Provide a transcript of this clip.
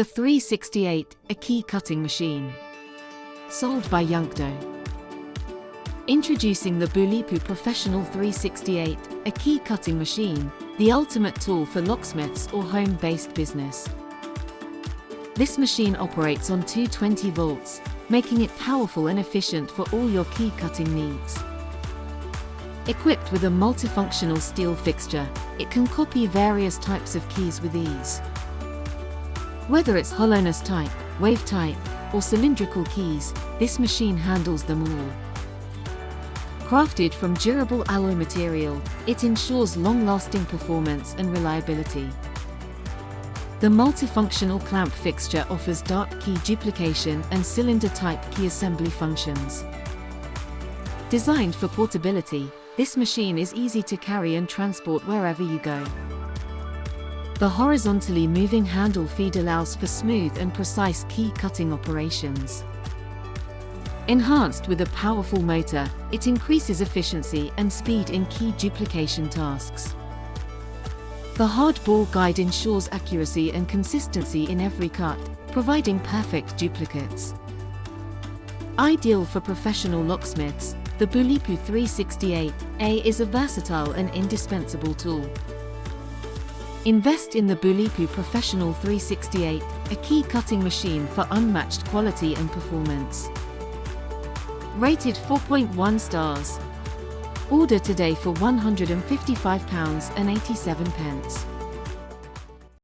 The 368, a key cutting machine. Sold by Yunkdo. Introducing the Bulipu Professional 368, a key cutting machine, the ultimate tool for locksmiths or home-based business. This machine operates on 220 volts, making it powerful and efficient for all your key cutting needs. Equipped with a multifunctional steel fixture, it can copy various types of keys with ease. Whether it's hollowness type, wave type, or cylindrical keys, this machine handles them all. Crafted from durable alloy material, it ensures long-lasting performance and reliability. The multifunctional clamp fixture offers dark key duplication and cylinder-type key assembly functions. Designed for portability, this machine is easy to carry and transport wherever you go. The horizontally moving handle feed allows for smooth and precise key cutting operations. Enhanced with a powerful motor, it increases efficiency and speed in key duplication tasks. The hard ball guide ensures accuracy and consistency in every cut, providing perfect duplicates. Ideal for professional locksmiths, the Bulipu 368A is a versatile and indispensable tool. Invest in the Bulipu Professional 368, a key cutting machine for unmatched quality and performance. Rated 4.1 stars. Order today for £155.87.